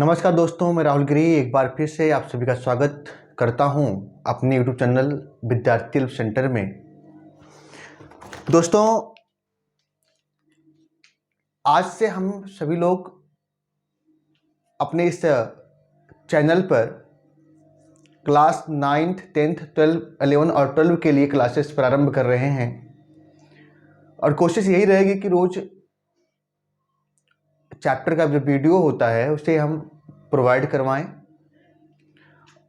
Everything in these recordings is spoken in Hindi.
नमस्कार दोस्तों, मैं राहुल गिरी एक बार फिर से आप सभी का स्वागत करता हूं अपने YouTube चैनल विद्यार्थी हेल्प सेंटर में। दोस्तों, आज से हम सभी लोग अपने इस चैनल पर क्लास 9th, 10th, 12, 11 और 12 के लिए क्लासेस प्रारंभ कर रहे हैं और कोशिश यही रहेगी कि रोज चैप्टर का जो वीडियो होता है उसे हम प्रोवाइड करवाएं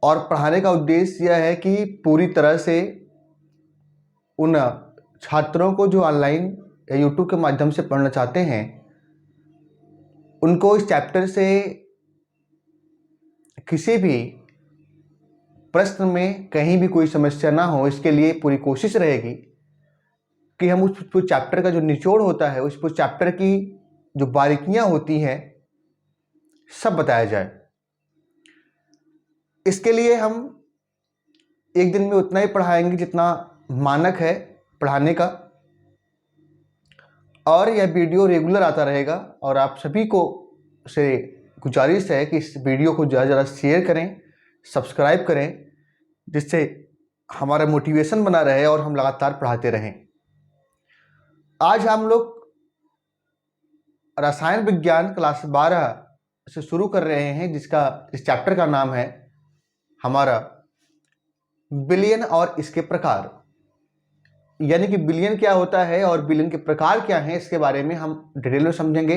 और पढ़ाने का उद्देश्य यह है कि पूरी तरह से उन छात्रों को जो ऑनलाइन या यूट्यूब के माध्यम से पढ़ना चाहते हैं उनको इस चैप्टर से किसी भी प्रश्न में कहीं भी कोई समस्या ना हो, इसके लिए पूरी कोशिश रहेगी कि हम उस चैप्टर का जो निचोड़ होता है, उस चैप्टर की जो बारीकियां होती हैं सब बताया जाए। इसके लिए हम एक दिन में उतना ही पढ़ाएंगे जितना मानक है पढ़ाने का, और यह वीडियो रेगुलर आता रहेगा। और आप सभी को से गुजारिश है कि इस वीडियो को ज़्यादा शेयर करें, सब्सक्राइब करें, जिससे हमारा मोटिवेशन बना रहे और हम लगातार पढ़ाते रहें। आज हम लोग रसायन विज्ञान क्लास 12 से शुरू कर रहे हैं, जिसका इस चैप्टर का नाम है हमारा विलयन और इसके प्रकार। यानी कि विलयन क्या होता है और विलयन के प्रकार क्या हैं, इसके बारे में हम डिटेल में समझेंगे।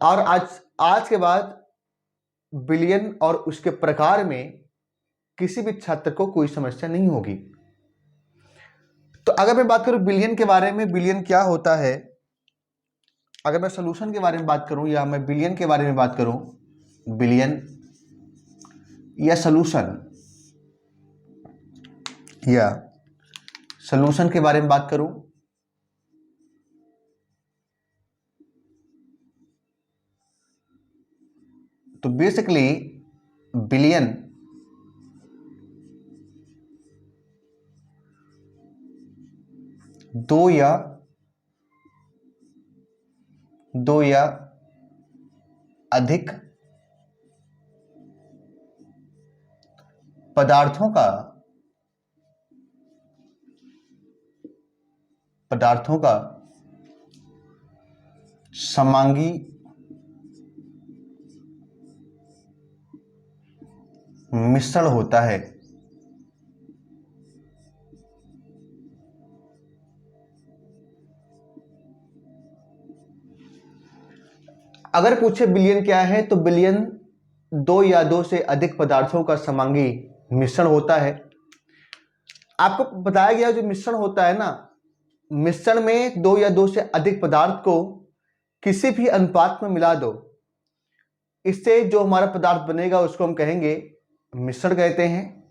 और आज के बाद विलयन और उसके प्रकार में किसी भी छात्र को कोई समस्या नहीं होगी। तो अगर मैं बात करूं विलयन के बारे में, विलयन क्या होता है, अगर मैं सॉल्यूशन के बारे में बात करूं या मैं विलयन के बारे में बात करूं, विलयन या सॉल्यूशन के बारे में बात करूं, तो बेसिकली विलयन दो या अधिक पदार्थों का समांगी मिश्रण होता है। अगर पूछे विलयन क्या है, तो विलयन दो या दो से अधिक पदार्थों का समांगी मिश्रण होता है। आपको बताया गया जो मिश्रण होता है ना, मिश्रण में दो या दो से अधिक पदार्थ को किसी भी अनुपात में मिला दो, इससे जो हमारा पदार्थ बनेगा उसको हम कहेंगे मिश्रण कहते हैं।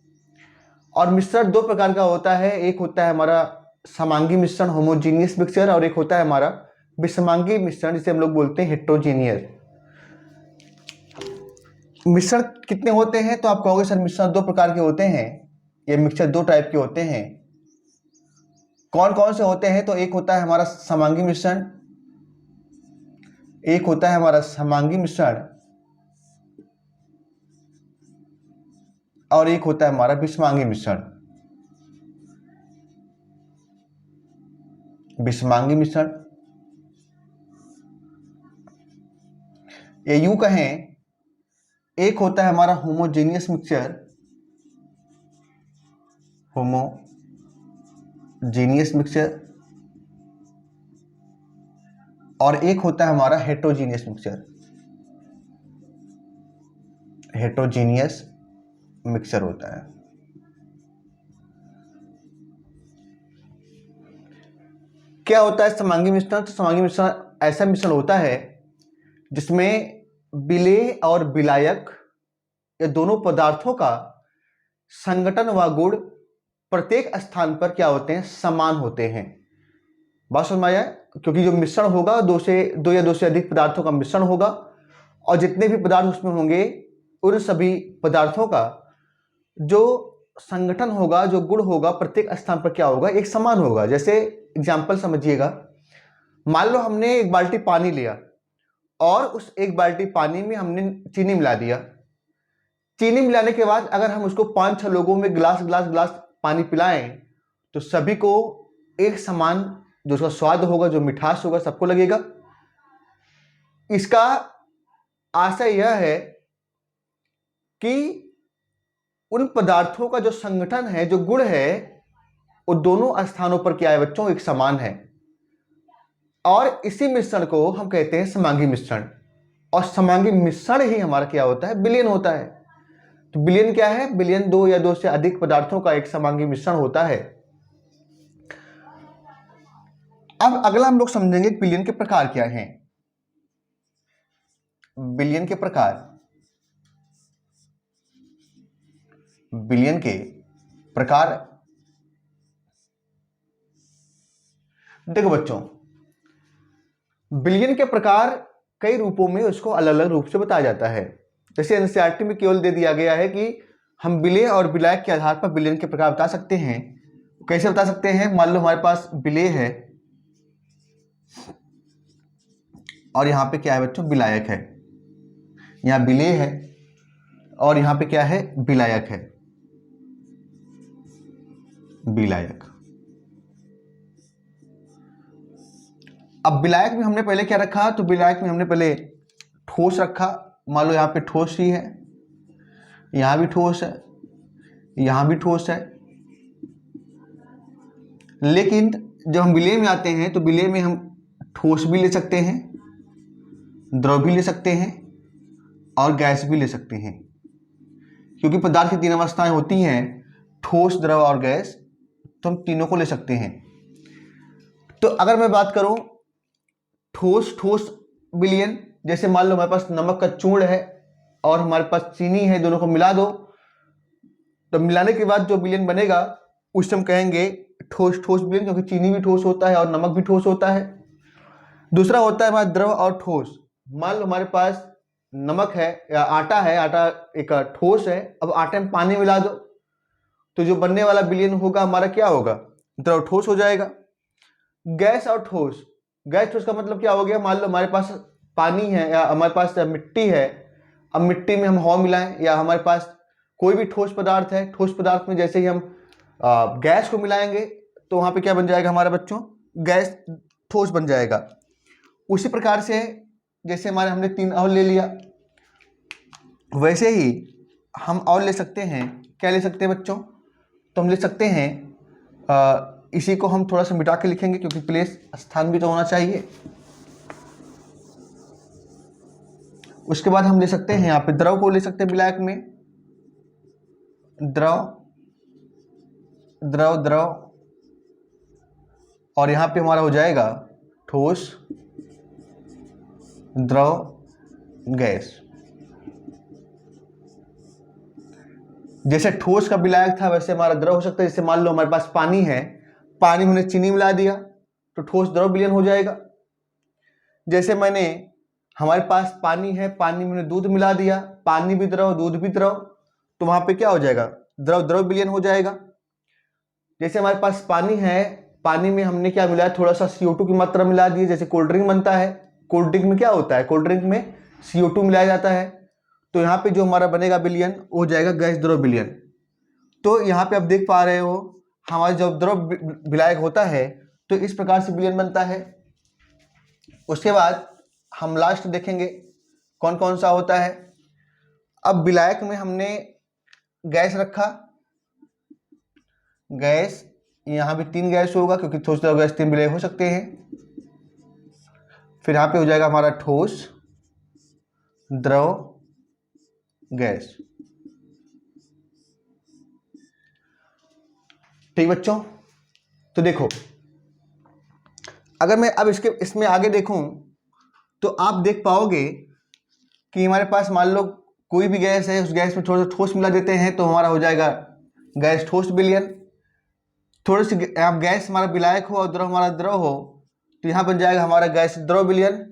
और मिश्रण दो प्रकार का होता है, एक होता है हमारा समांगी मिश्रण होमोजीनियस मिक्सचर, और एक होता है हमारा विषमांगी मिश्रण जिसे हम लोग बोलते हैं हेट्रोजीनियस मिश्रण। कितने होते हैं, तो आप कहोगे सर मिश्रण दो प्रकार के होते हैं, ये मिक्सचर दो टाइप के होते हैं। कौन कौन से होते हैं, तो एक होता है हमारा समांगी मिश्रण, एक होता है हमारा समांगी मिश्रण, और एक होता है हमारा विषमांगी मिश्रण। विषमांगी मिश्रण ये यूं कहें, एक होता है हमारा होमोजेनियस मिक्सचर, होमोजेनियस मिक्सचर, और एक होता है हमारा हेट्रोजीनियस मिक्सचर, हेट्रोजीनियस मिक्सचर होता है। क्या होता है समांगी मिश्रण, तो समांगी मिश्रण ऐसा मिश्रण होता है जिसमें विलेय और विलायक ये दोनों पदार्थों का संगठन व गुण प्रत्येक स्थान पर क्या होते हैं, समान होते हैं। बात समझ में आया? क्योंकि जो मिश्रण होगा दो या दो से अधिक पदार्थों का मिश्रण होगा, और जितने भी पदार्थ उसमें होंगे उन सभी पदार्थों का जो संगठन होगा, जो गुण होगा, प्रत्येक स्थान पर क्या होगा, एक समान होगा। जैसे एग्जाम्पल समझिएगा, मान लो हमने एक बाल्टी पानी लिया और उस एक बाल्टी पानी में हमने चीनी मिला दिया। चीनी मिलाने के बाद अगर हम उसको 5-6 लोगों में गिलास गिलास गिलास पानी पिलाएं तो सभी को एक समान जो उसका स्वाद होगा, जो मिठास होगा, सबको लगेगा। इसका आशय यह है कि उन पदार्थों का जो संगठन है, जो गुण है, वो दोनों स्थानों पर क्या है बच्चों, एक समान है। और इसी मिश्रण को हम कहते हैं समांगी मिश्रण। और समांगी मिश्रण ही हमारा क्या होता है, विलयन होता है। तो विलयन क्या है, विलयन 2 या 2 से अधिक पदार्थों का एक समांगी मिश्रण होता है। अब अगला हम लोग समझेंगे विलयन के प्रकार क्या हैं। विलयन के प्रकार, विलयन के प्रकार देखो बच्चों, विलयन के प्रकार कई रूपों में उसको अलग अलग रूप से बताया जाता है। जैसे एनसीईआरटी में केवल दे दिया गया है कि हम विलेय और विलायक के आधार पर विलयन के प्रकार बता सकते हैं। कैसे बता सकते हैं, मान लो हमारे पास विलेय है और यहां पे क्या है बच्चों, विलायक है। यहां विलेय है और यहां पे क्या है, विलायक है। विलायक। अब विलायक में हमने पहले क्या रखा, तो विलायक में हमने पहले ठोस रखा। मान लो यहाँ पे ठोस ही है, यहाँ भी ठोस है, यहाँ भी ठोस है। लेकिन जब हम विलेय में आते हैं तो विलेय में हम ठोस भी ले सकते हैं, द्रव भी ले सकते हैं और गैस भी ले सकते हैं। क्योंकि पदार्थ की 3 अवस्थाएं होती हैं, ठोस, द्रव और गैस, तो हम तीनों को ले सकते हैं। तो अगर मैं बात करूं ठोस ठोस विलयन, जैसे मान लो हमारे पास नमक का चूर्ण है और हमारे पास चीनी है, दोनों को मिला दो, तो मिलाने के बाद जो विलयन बनेगा उसे हम कहेंगे ठोस ठोस विलयन, क्योंकि चीनी भी ठोस होता है और नमक भी ठोस होता है। दूसरा होता है हमारा द्रव और ठोस। मान लो हमारे पास नमक है या आटा है, आटा एक ठोस है, अब आटे में पानी मिला दो तो जो बनने वाला विलयन होगा हमारा क्या होगा, द्रव ठोस हो जाएगा। गैस और ठोस, गैस ठोस का मतलब क्या हो गया, मान लो हमारे पास पानी है या हमारे पास मिट्टी है, अब मिट्टी में हम हवा मिलाएं, या हमारे पास कोई भी ठोस पदार्थ है, ठोस पदार्थ में जैसे ही हम गैस को मिलाएंगे तो वहां पे क्या बन जाएगा हमारा बच्चों, गैस ठोस बन जाएगा। उसी प्रकार से जैसे हमारे हमने 3 और ले लिया, वैसे ही हम और ले सकते हैं। क्या ले सकते हैं बच्चों, तो हम ले सकते हैं इसी को हम थोड़ा सा मिटा के लिखेंगे क्योंकि प्लेस स्थान भी तो होना चाहिए। उसके बाद हम ले सकते हैं यहाँ पे द्रव को ले सकते हैं विलायक में, द्रव द्रव द्रव, और यहाँ पे हमारा हो जाएगा ठोस, द्रव, गैस। जैसे ठोस का विलायक था वैसे हमारा द्रव हो सकता है। जैसे मान लो हमारे पास पानी है, पानी में चीनी मिला दिया तो ठोस द्रव विलयन हो जाएगा। जैसे मैंने हमारे पास पानी है, पानी में दूध मिला दिया, पानी भी द्रव दूध भी द्रव, तो वहां पे क्या हो जाएगा, द्रव द्रव विलयन हो जाएगा। जैसे हमारे पास पानी है, पानी में हमने क्या मिलाया, थोड़ा सा CO2 की मात्रा मिला दी। जैसे कोल्ड ड्रिंक बनता है, कोल्ड ड्रिंक में क्या होता है, कोल्ड ड्रिंक में CO2 मिलाया जाता है, तो यहाँ पे जो हमारा बनेगा विलयन हो जाएगा गैस द्रव विलयन। तो यहाँ पे आप देख पा रहे हो हमारा जब द्रव विलायक होता है तो इस प्रकार से विलयन बनता है। उसके बाद हम लास्ट देखेंगे कौन कौन सा होता है। अब विलायक में हमने गैस रखा, गैस, यहां भी 3 गैस होगा क्योंकि ठोस द्रव गैस 3 विलय हो सकते हैं। फिर यहां पे हो जाएगा हमारा ठोस, द्रव, गैस। ठीक बच्चों, तो देखो अगर मैं अब इसमें आगे देखूं तो आप देख पाओगे कि हमारे पास मान लो कोई भी गैस है, उस गैस में थोड़ा सा ठोस मिला देते हैं तो हमारा हो जाएगा गैस ठोस विलयन। थोड़ी सी आप गैस हमारा विलायक हो और द्रव हमारा द्रव हो तो यहाँ बन जाएगा हमारा गैस द्रव विलयन।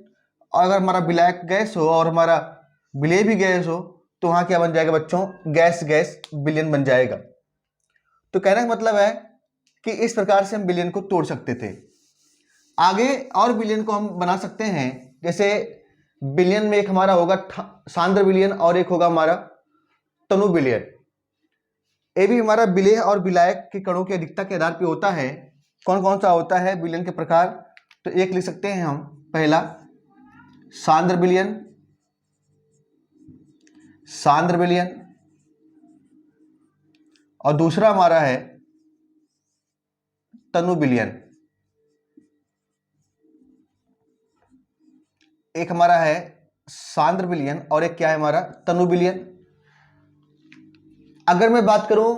और अगर हमारा विलायक गैस हो और हमारा विलेय भी गैस हो तो वहाँ क्या बन जाएगा बच्चों, गैस गैस विलयन बन जाएगा। तो कहने का मतलब है कि इस प्रकार से हम विलयन को तोड़ सकते थे। आगे और विलयन को हम बना सकते हैं। जैसे बिलियन में एक हमारा होगा सांद्र बिलियन और एक होगा हमारा तनु बिलियन। ये भी हमारा विलेय और विलायक के कणों की अधिकता के आधार पर होता है। कौन कौन सा होता है विलियन के प्रकार? तो एक लिख सकते हैं हम, पहला सांद्र विलियन, सांद्र विलियन, और दूसरा हमारा है तनु विलियन। एक हमारा है सांद्र विलियन और एक क्या है हमारा तनु विलियन। अगर मैं बात करूं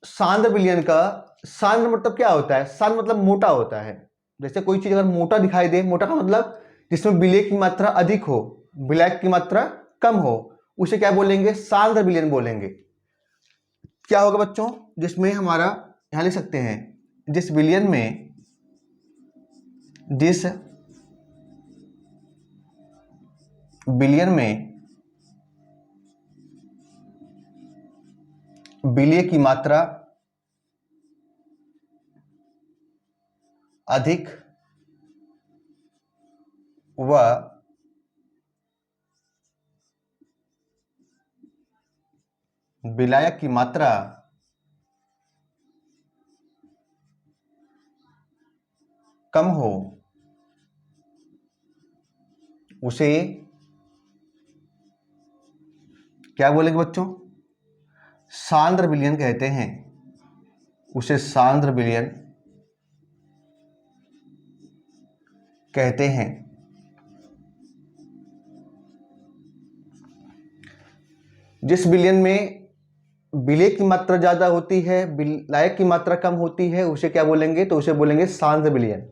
सांद्र विलियन का, सांद्र मतलब क्या होता है? सांद्र मतलब मोटा होता है। जैसे कोई चीज अगर मोटा दिखाई दे, मोटा का मतलब जिसमें विलेय की मात्रा अधिक हो, विलायक की मात्रा कम हो, उसे क्या बोलेंगे? सांद्र विलियन बोलेंगे। क्या होगा बच्चों? जिसमें हमारा यहां लिख सकते हैं, जिस विलियन में, जिस विलियन में विलेय की मात्रा अधिक व विलायक की मात्रा कम हो, उसे क्या बोलेंगे बच्चों? सांद्र विलियन कहते हैं। उसे सांद्र विलियन कहते हैं। जिस विलियन में विलेय की मात्रा ज्यादा होती है, विलायक की मात्रा कम होती है, उसे क्या बोलेंगे? तो उसे बोलेंगे सांद्र विलियन।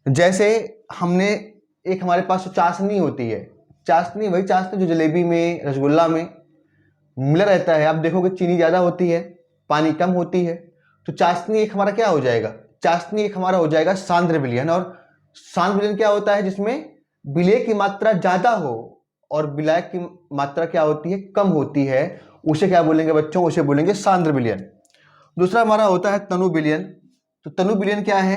जैसे हमने एक हमारे पास चाशनी होती है, चाशनी वही चाशनी जो जलेबी में, रसगुल्ला में मिला रहता है। आप देखोगे चीनी ज्यादा होती है, पानी कम होती है, तो चाशनी एक हमारा क्या हो जाएगा? चाशनी एक हमारा हो जाएगा सांद्र विलियन। और सांद्र विलियन क्या होता है? जिसमें विलेय की मात्रा ज्यादा हो और विलायक की मात्रा क्या होती है? कम होती है। उसे क्या बोलेंगे बच्चों? उसे बोलेंगे सांद्र विलियन। दूसरा हमारा होता है तनु विलियन। तो तनु विलियन क्या है?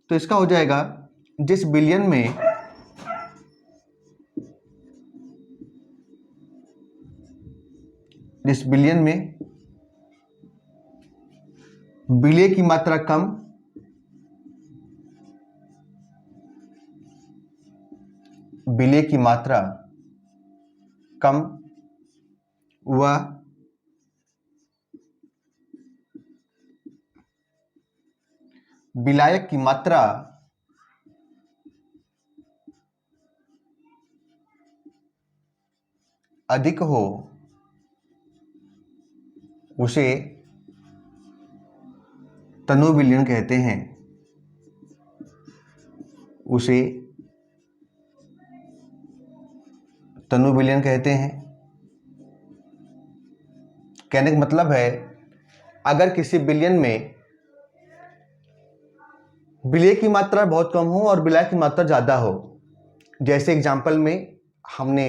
तो इसका हो जाएगा, जिस विलियन में विलेय की मात्रा कम, विलेय की मात्रा कम व विलायक की मात्रा अधिक हो, उसे तनु विलियन कहते हैं। उसे तनु विलियन कहते हैं। कहने का मतलब है, अगर किसी विलियन में विलेय की मात्रा बहुत कम हो और विलायक की मात्रा ज्यादा हो, जैसे एग्जाम्पल में हमने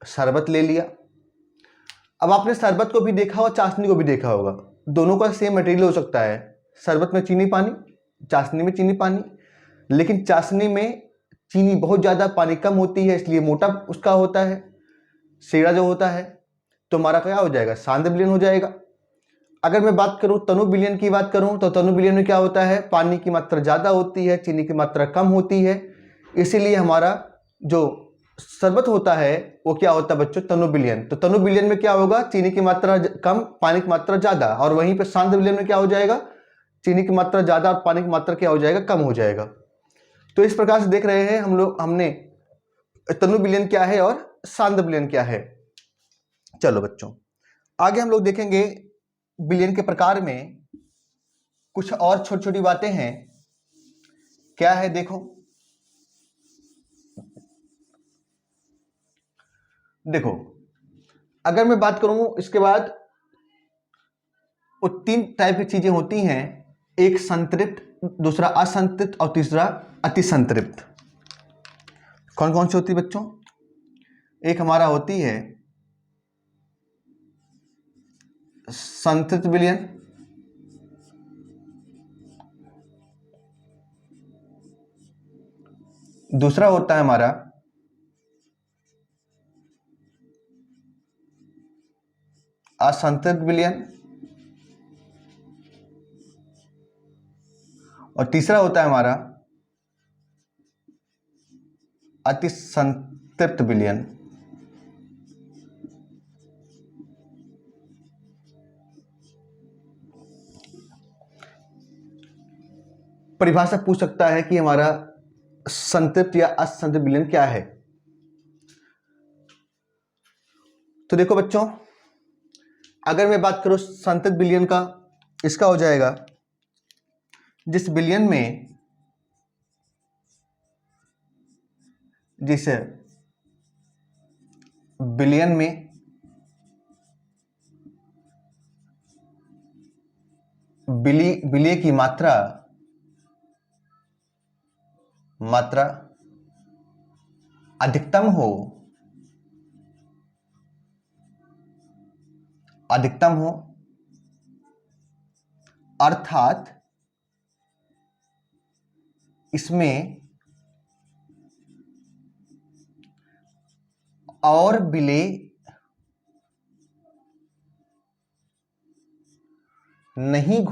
शरबत ले लिया। अब आपने शरबत को भी देखा और चाशनी को भी देखा होगा, दोनों का सेम मटेरियल हो सकता है। शरबत में चीनी पानी, चाशनी में चीनी पानी, लेकिन चाशनी में चीनी बहुत ज़्यादा, पानी कम होती है, इसलिए मोटा उसका होता है, शेरा जो होता है। तो हमारा क्या हो जाएगा? सांद्र विलियन हो जाएगा। अगर मैं बात करूं तनु विलियन की बात करूं, तो तनु विलियन में क्या होता है? पानी की मात्रा ज़्यादा होती है, चीनी की मात्रा कम होती है, इसीलिए हमारा जो शरबत होता है वो क्या होता है बच्चों? तनु विलियन। तो तनु विलियन में क्या होगा? चीनी की मात्रा कम, पानी की मात्रा ज़्यादा। और वहीं पे सांद्र विलियन में क्या हो जाएगा? चीनी की मात्रा ज़्यादा और पानी की मात्रा क्या हो जाएगा? कम हो जाएगा। तो इस प्रकार से देख रहे हैं हम लोग, हमने तनु विलियन क्या है और सांद्र विलियन क्या है। चलो बच्चों, आगे हम लोग देखेंगे विलियन के प्रकार में कुछ और छोटी छोटी बातें हैं। क्या है देखो, देखो अगर मैं बात करूं इसके बाद, वो 3 टाइप की चीजें होती हैं, एक संतृप्त, दूसरा असंतृप्त और तीसरा अतिसंतृप्त। कौन कौन सी होती है बच्चों? एक हमारा होती है संतृप्त विलियन, दूसरा होता है हमारा असंतृप्त विलयन, और तीसरा होता है हमारा अति संतृप्त विलयन। परिभाषा पूछ सकता है कि हमारा संतृप्त या असंतृप्त विलयन क्या है। तो देखो बच्चों, अगर मैं बात करूं संतृप्त विलयन का, इसका हो जाएगा जिस विलयन में विलय की मात्रा अधिकतम हो, अर्थात इसमें और विलय नहीं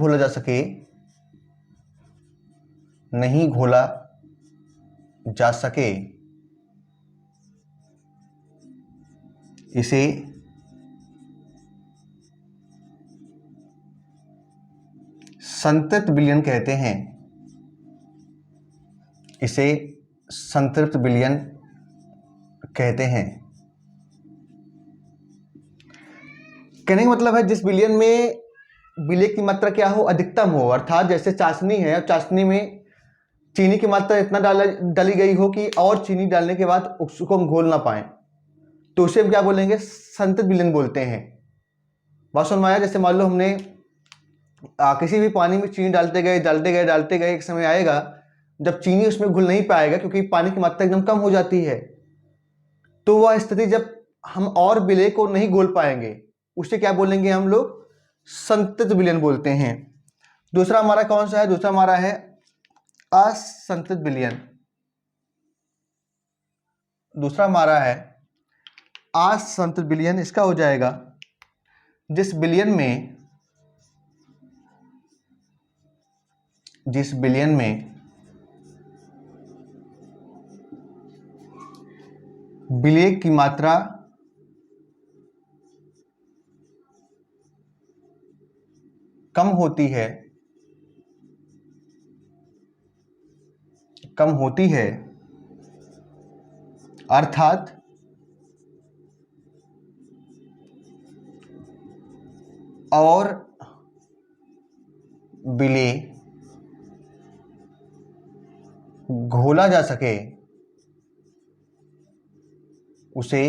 घोला जा सके, इसे संतृप्त विलयन कहते हैं। कहने का मतलब है जिस विलयन में विलय की मात्रा क्या हो, अधिकतम हो, अर्थात जैसे चाशनी है और चाशनी में चीनी की मात्रा इतना डाली गई हो कि और चीनी डालने के बाद उसको हम घोल ना पाए, तो उसे हम क्या बोलेंगे, संतृप्त विलयन बोलते हैं। बात समझ में आया? जैसे मान लो हमने किसी भी पानी में चीनी डालते गए, एक समय आएगा जब चीनी उसमें घुल नहीं पाएगा क्योंकि पानी की मात्रा एकदम कम हो जाती है, तो वह स्थिति जब हम और विलय को नहीं घोल पाएंगे उसे क्या बोलेंगे हम लोग, संतृप्त विलयन बोलते हैं। दूसरा हमारा कौन सा है? दूसरा हमारा है असंतृप्त विलयन। दूसरा हमारा है असंतृप्त विलयन। इसका हो जाएगा जिस विलयन में विलय की मात्रा कम होती है, अर्थात और विलय घोला जा सके, उसे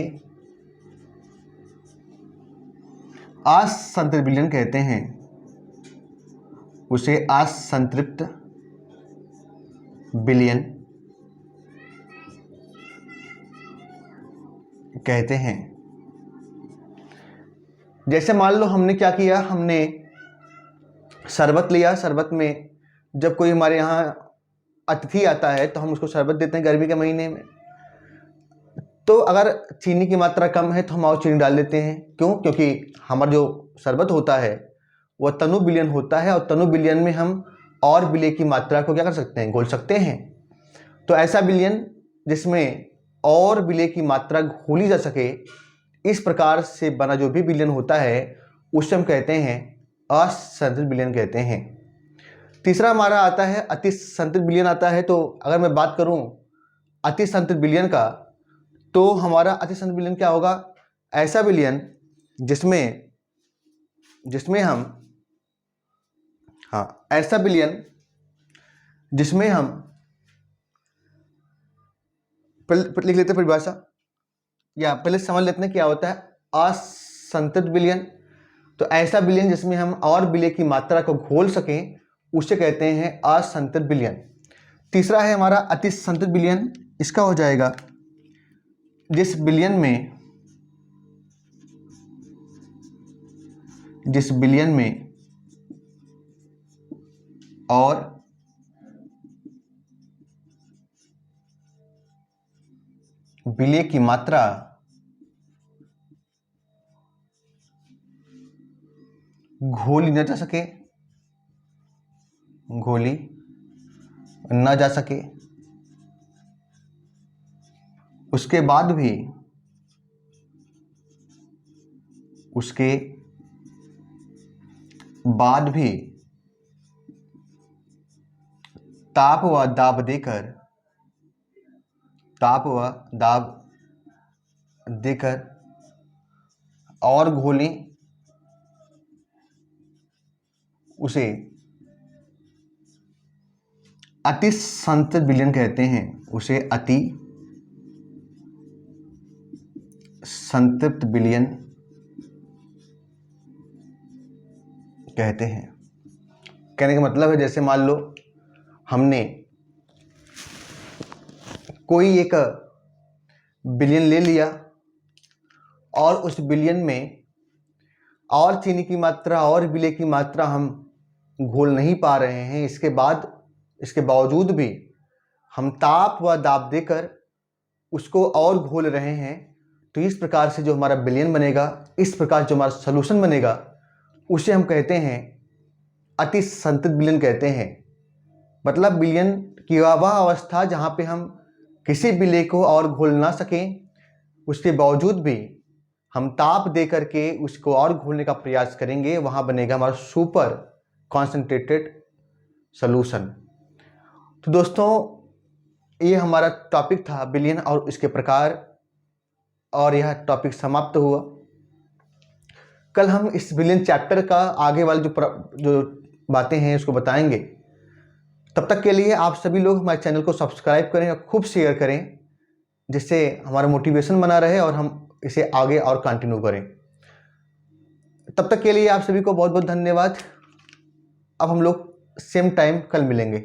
असंतृप्त विलयन कहते हैं। उसे असंतृप्त विलयन कहते हैं। जैसे मान लो हमने क्या किया, हमने शरबत लिया, शरबत में जब कोई हमारे यहाँ अतिथि आता है तो हम उसको शरबत देते हैं गर्मी के महीने में, तो अगर चीनी की मात्रा कम है तो हम और चीनी डाल देते हैं। क्यों? क्योंकि हमारा जो शरबत होता है वह तनु विलयन होता है, और तनु विलयन में हम और विलय की मात्रा को क्या कर सकते हैं, घोल सकते हैं। तो ऐसा विलयन जिसमें और विलय की मात्रा घोली जा सके, इस प्रकार से बना जो भी विलयन होता है उसे हम कहते हैं असंतृप्त विलयन कहते हैं। तीसरा हमारा आता है अति संतृप्त विलयन आता है। तो अगर मैं बात करूं अति संतृप्त विलयन का, तो हमारा अति संतृप्त विलयन क्या होगा, ऐसा विलयन जिसमें हम ऐसा विलयन जिसमें हम लिख लेते हैं परिभाषा, या पहले समझ लेते हैं क्या होता है असंतृप्त विलयन। तो ऐसा विलयन जिसमें हम और विलय की मात्रा को घोल सकें उसे कहते हैं असंतृप्त विलयन। तीसरा है हमारा अति संतृप्त विलयन। इसका हो जाएगा जिस विलयन में और विलय की मात्रा घोली न जा सके, घोली न जा सके, उसके बाद भी ताप व दाब देकर और घोलें, उसे अति संतृप्त विलयन कहते हैं। उसे अति संतृप्त विलयन कहते हैं। कहने का मतलब है, जैसे मान लो हमने कोई एक विलयन ले लिया और उस विलयन में और चीनी की मात्रा और विलय की मात्रा हम घोल नहीं पा रहे हैं, इसके बावजूद भी हम ताप व दाब देकर उसको और घोल रहे हैं, तो इस प्रकार से जो हमारा विलयन बनेगा, इस प्रकार जो हमारा सॉल्यूशन बनेगा, उसे हम कहते हैं अति संतृप्त विलयन कहते हैं। मतलब विलयन की वह अवस्था जहाँ पे हम किसी विलय को और घोल ना सकें, उसके बावजूद भी हम ताप दे करके उसको और घोलने का प्रयास करेंगे, वहाँ बनेगा हमारा सुपर कॉन्सेंट्रेटेड सॉल्यूशन। तो दोस्तों, ये हमारा टॉपिक था विलयन और इसके प्रकार, और यह टॉपिक समाप्त हुआ। कल हम इस विलयन चैप्टर का आगे वाले जो बातें हैं उसको बताएंगे। तब तक के लिए आप सभी लोग हमारे चैनल को सब्सक्राइब करें और खूब शेयर करें, जिससे हमारा मोटिवेशन बना रहे और हम इसे आगे और कंटिन्यू करें। तब तक के लिए आप सभी को बहुत बहुत धन्यवाद। अब हम लोग सेम टाइम कल मिलेंगे।